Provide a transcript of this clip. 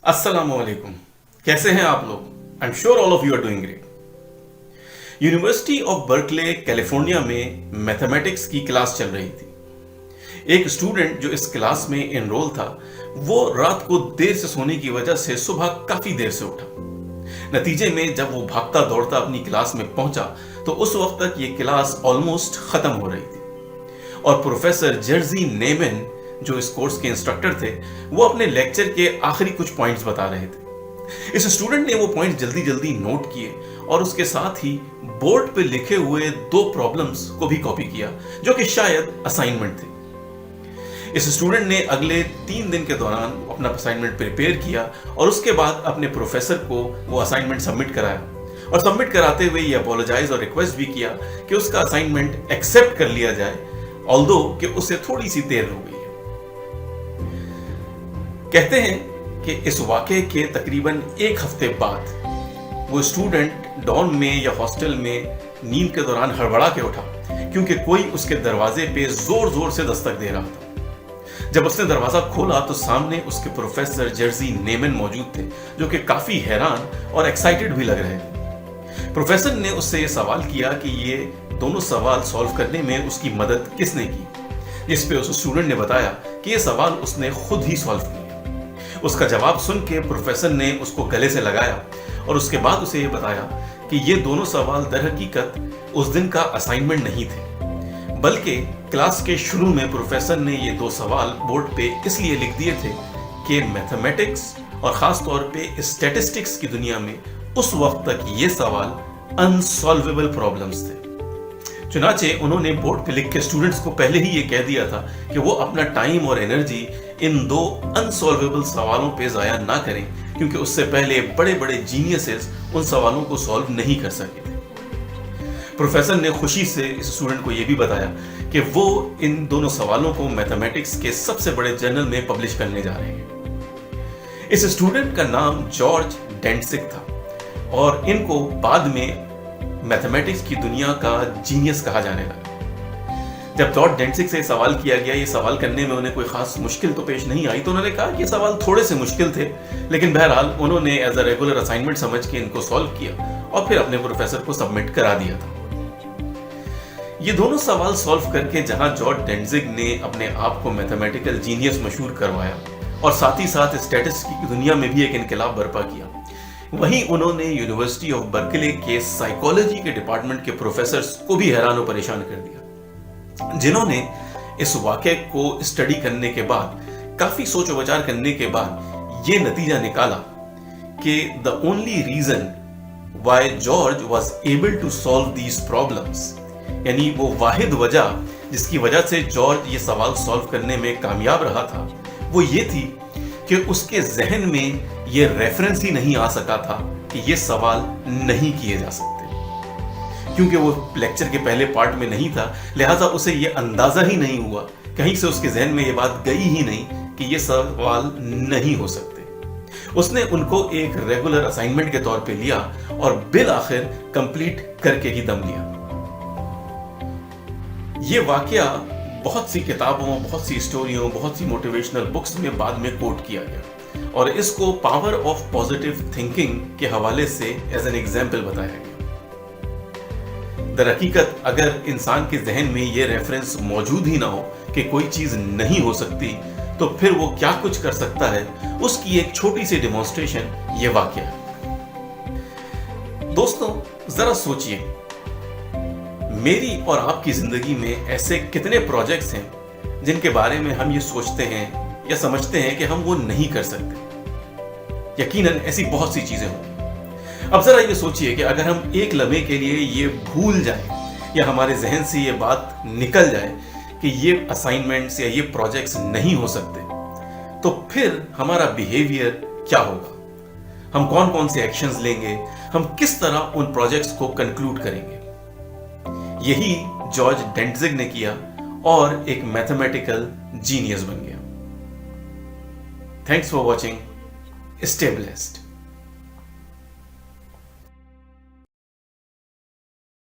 अस्सलाम वालेकुम। कैसे हैं आप लोग? I am sure all of you are doing great. University of Berkeley California में मैथमेटिक्स की क्लास चल रही थी। एक स्टूडेंट जो इस क्लास में एनरोल था वो रात को देर से सोने की वजह से सुबह काफी देर से उठा। नतीजे में जब वो भागता दौड़ता अपनी क्लास में पहुंचा तो उस वक्त तक ये क्लास ऑलमोस्ट खत्म हो रही थी और प्रोफेसर जेर्जी नेमन जो इस कोर्स के इंस्ट्रक्टर थे वो अपने लेक्चर के आखिरी कुछ पॉइंट्स बता रहे थे। इस स्टूडेंट ने वो पॉइंट्स जल्दी जल्दी नोट किए और उसके साथ ही बोर्ड पे लिखे हुए 2 प्रॉब्लम्स को भी कॉपी किया जो कि शायद असाइनमेंट थे। इस स्टूडेंट ने अगले 3 दिन के दौरान अपना असाइनमेंट प्रिपेयर किया और उसके बाद अपने प्रोफेसर को वो असाइनमेंट सबमिट कराया और सबमिट कराते हुए ये अपोलोजाइज और रिक्वेस्ट भी किया कि उसका असाइनमेंट एक्सेप्ट कर लिया जाए, ऑल्दो कि उससे थोड़ी सी देर हो गई है। कहते हैं कि इस वाकये के तकरीबन 1 हफ्ते बाद वो स्टूडेंट डॉर्म में या हॉस्टल में नींद के दौरान हड़बड़ा के उठा क्योंकि कोई उसके दरवाजे पे जोर जोर से दस्तक दे रहा था। जब उसने दरवाजा खोला तो सामने उसके प्रोफेसर जेर्जी नेमन मौजूद थे जो कि काफी हैरान और एक्साइटेड भी लग रहे थे। प्रोफेसर ने उससे ये सवाल किया कि ये दोनों सवाल सॉल्व करने में उसकी मदद किसने की, जिस पे उस स्टूडेंट ने बताया कि ये सवाल उसने खुद ही सॉल्व किया। उसका जवाब सुन के प्रोफेसर ने उसको गले से लगाया और उसके बाद उसे ये बताया कि ये दोनों सवाल दरहकीकत उस दिन का असाइनमेंट नहीं थे, बल्कि क्लास के शुरू में प्रोफेसर ने ये 2 सवाल बोर्ड पे इसलिए लिख दिए थे कि मैथमेटिक्स और खास तौर पे स्टैटिस्टिक्स की दुनिया में उस वक्त तक ये सवाल अनसॉल्वेबल प्रॉब्लम्स थे। चुनाचे उन्होंने बोर्ड पे लिख के स्टूडेंट्स को पहले ही ये कह दिया था कि वो अपना टाइम और एनर्जी इन 2 अनसॉल्वेबल सवालों पे जाया ना करें क्योंकि उससे पहले बड़े बड़े जीनियसेस उन सवालों को सॉल्व नहीं कर सके थे। प्रोफेसर ने खुशी से इस स्टूडेंट को ये भी बताया कि वो इन दोनों सवालों को मैथमेटिक्स के सबसे बड़े जर्नल में पब्लिश करने जा रहे हैं। इस स्टूडेंट का नाम जॉर्ज डेंटसिक था और इनको बाद में मैथमेटिक्स की दुनिया का जीनियस कहा जाने लगा। जब जॉर्ज डेंटसिक से सवाल किया गया, ये सवाल करने में उन्हें कोई खास मुश्किल तो पेश नहीं आई, तो उन्होंने कहा कि ये सवाल थोड़े से मुश्किल थे, लेकिन बहरहाल उन्होंने एज अ रेगुलर असाइनमेंट समझ के इनको सॉल्व किया और फिर अपने प्रोफेसर को सबमिट करा दिया था। ये दोनों सवाल सॉल्व करके जहां जॉर्ज डेंटसिक ने अपने आप को मैथमेटिकल जीनियस मशहूर करवाया और साथ ही साथ स्टैटिस्टिक्स की दुनिया में भी एक इनकलाब बर्पा किया, वहीं उन्होंने यूनिवर्सिटी ऑफ बर्कले के साइकोलॉजी के डिपार्टमेंट के प्रोफेसर्स को भी हैरान और परेशान कर दिया, जिन्होंने इस वाक़े को स्टडी करने के बाद, काफी सोच विचार करने के बाद ये नतीजा निकाला कि the only reason why George was able to solve these problems, यानी वो वाहिद वजह जिसकी वजह से जॉर्ज ये सवाल सॉल्व करने में कामयाब रहा था, वो ये थी कि उसके जहन में ये रेफरेंस ही नहीं आ सका था कि ये सवाल नहीं किए जा सकते, क्योंकि वो लेक्चर के पहले पार्ट में नहीं था, लिहाजा उसे ये अंदाजा ही नहीं हुआ, कहीं से उसके जहन में ये बात गई ही नहीं कि ये सवाल नहीं हो सकते। उसने उनको एक रेगुलर असाइनमेंट के तौर पे लिया और बिल आखिर कंप्लीट करके ही दम लिया। ये वाकया बहुत सी किताबों, बहुत सी स्टोरियों, बहुत सी मोटिवेशनल बुक्स में बाद में कोट किया गया और इसको पावर ऑफ पॉजिटिव थिंकिंग के हवाले से एज एन एग्जाम्पल बताया गया। दरहकीकत अगर इंसान के जहन में ये रेफरेंस मौजूद ही ना हो कि कोई चीज नहीं हो सकती, तो फिर वो क्या कुछ कर सकता है, उसकी एक छोटी सी डेमोन्स्ट्रेशन ये वाकया है। दोस्तों, जरा सोचिए, मेरी और आपकी जिंदगी में ऐसे कितने प्रोजेक्ट्स हैं जिनके बारे में हम ये सोचते हैं या समझते हैं कि हम वो नहीं कर सकते। यकीनन ऐसी बहुत सी चीजें होंगी। अब जरा ये सोचिए कि अगर हम एक लम्हे के लिए ये भूल जाएं या हमारे जहन से ये बात निकल जाए कि ये असाइनमेंट्स या ये प्रोजेक्ट्स नहीं हो सकते, तो फिर हमारा बिहेवियर क्या होगा, हम कौन कौन से एक्शंस लेंगे, हम किस तरह उन प्रोजेक्ट्स को कंक्लूड करेंगे। यही जॉर्ज डेंटसिक ने किया और एक मैथमेटिकल जीनियस बन गया। Thanks for watching. Stay blessed.